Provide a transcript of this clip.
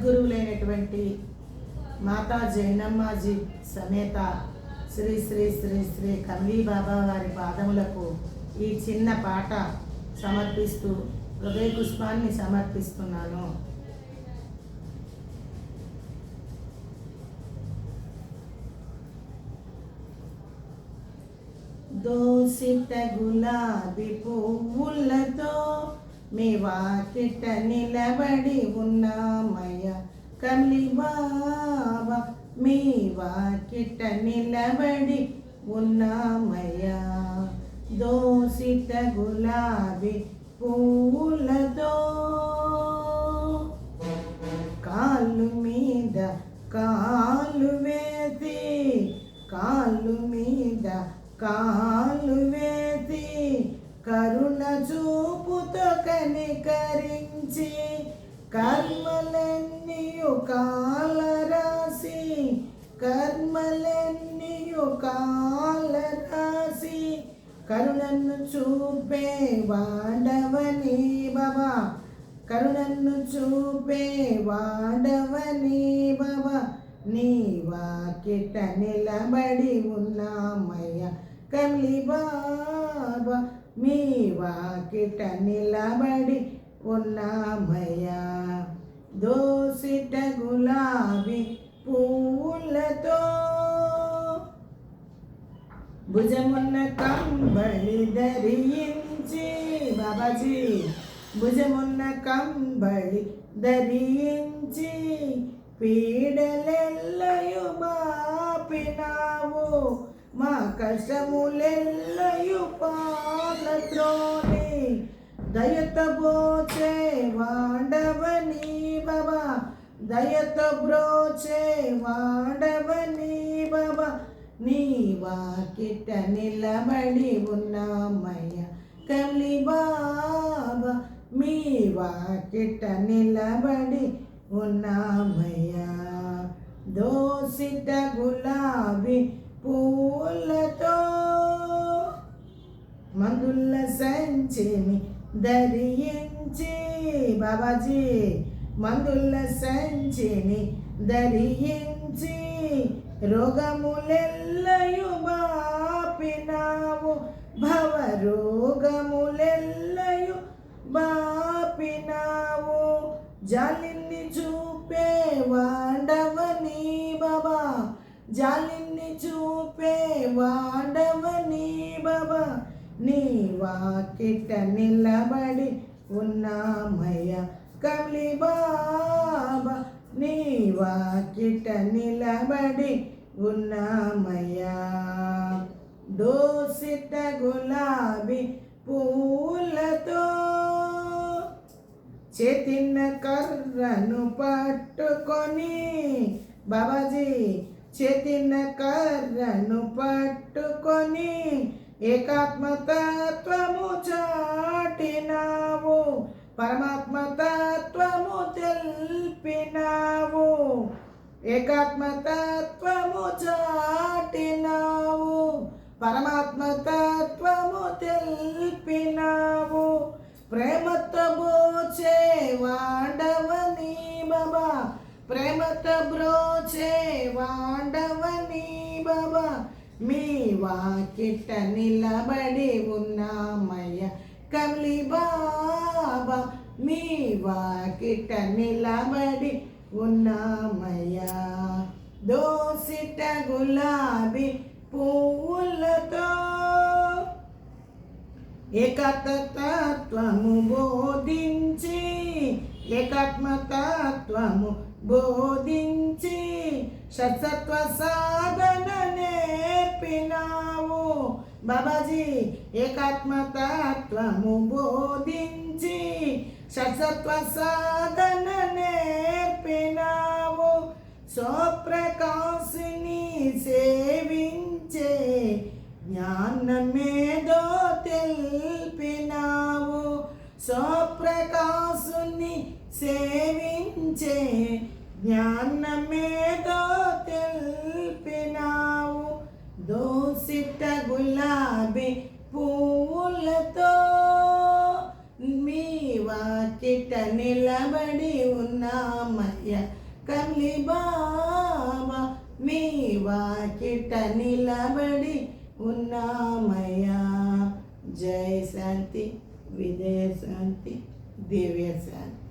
జగద్గురువులైనటువంటి మాతా జైనమ్మాజీ సమేత శ్రీ శ్రీ శ్రీ శ్రీ కమలీ బాబా వారి పాదములకు ఈ చిన్న పాట సమర్పిస్తూ హృదయ పుష్పాన్ని సమర్పిస్తున్నాను. దోసిట గులాబీ పువ్వులతో మీ వాకిట నిలబడి ఉన్నామయ్య కమలీ బాబా, మీ వాకిట నిలబడి ఉన్నామయ్య. దోసిట గులాబీ పువ్వులతో కాళ్ళు మీద కాళ్ళు వేసి, కాళ్ళు మీద కాళ్ళు వేసి, కరుణ చూపుతో కనికరించి, కర్మలన్నీయు కాలరాసి, కర్మలన్నీయు కాలరాసి, కరుణను చూపే వాడవని బాబా, కరుణను చూపే వాడవని బాబా, నీ వాకిట నిలబడి ఉన్నామయ్య కమలీ బాబా, మీ వాకిట నిలబడి ఉన్నామయ్య. దోసిట గులాబీ పువ్వులతో భుజమున్న కంబళి ధరించి బాబాజీ, భుజమున్న కంబళి ధరించి, పీడలెల్లయు బాపినావు, మా కష్టములెల్లయు పాలత్రోని, దయతో బ్రోచే వాడవని బాబా, దయతో బ్రోచే వాడవని బాబా, నీ వాకిట నిలబడి ఉన్నామయ్య కమలీ బాబా, మీ వాకిట నిలబడి ఉన్నామయ్య. దోసిట గులాబీ పూలతో మందుల సంచిని ధరించి బాబాజీ, మందుల సంచిని ధరించి, రోగములెల్లయు బాపినావు, భవ రోగములెల్లయు బాపినావు, జాలిని చూపే వాడవని బాబా, జాలిని చూపే వాడవని బాబా, నీ వాకిట నిలబడి ఉన్నామయ్య కమలీ బాబా, నీ వాకిట నిలబడి ఉన్నామయ్య. దోసిట గులాబీ పూలతో చేతిన కర్రను పట్టుకొని బాబాజీ, చేతిన కర్రను పట్టుకొని, ఏకాత్మతత్వము చాటినావు, పరమాత్మతత్వము తెలిపినావు, ఏకాత్మతత్వము చాటినావు, పరమాత్మతత్వము తెలిపినావు, ప్రేమతో బ్రోచే వాడవని బాబా, ప్రేమతో బ్రోచే వాడవని బాబా, మీ వాకిట నిలబడి ఉన్నామయ్య కమలీ బాబా, మీ వాకిట నిలబడి ఉన్నామయ్య. దోసిట గులాబీ పువ్వులతో ఏకాత్మతత్వము బోధించి, ఏకాత్మతత్వము బోధించి, షట్సత్వ సాధన నేర్పినావు బాబాజీ, ఏకాత్మతత్వము బోధించి, షట్సత్వ సాధన నేర్పినావు, స్వప్రకాశిని సేవించే జ్ఞానమేదో తెలిపినావు, స్వప్రకాశుని సేవించే జ్ఞానమేదో తెలిపినావు. దోసిట గులాబీ పువ్వులతో మీ వాకిట నిలబడి ఉన్న ఉన్నామయ్య. కమ్లి బాబా మీ వాకిట నిలబడి ఉన్నామయ్యా. జై శాంతి, విజయ శాంతి, దివ్య శాంతి.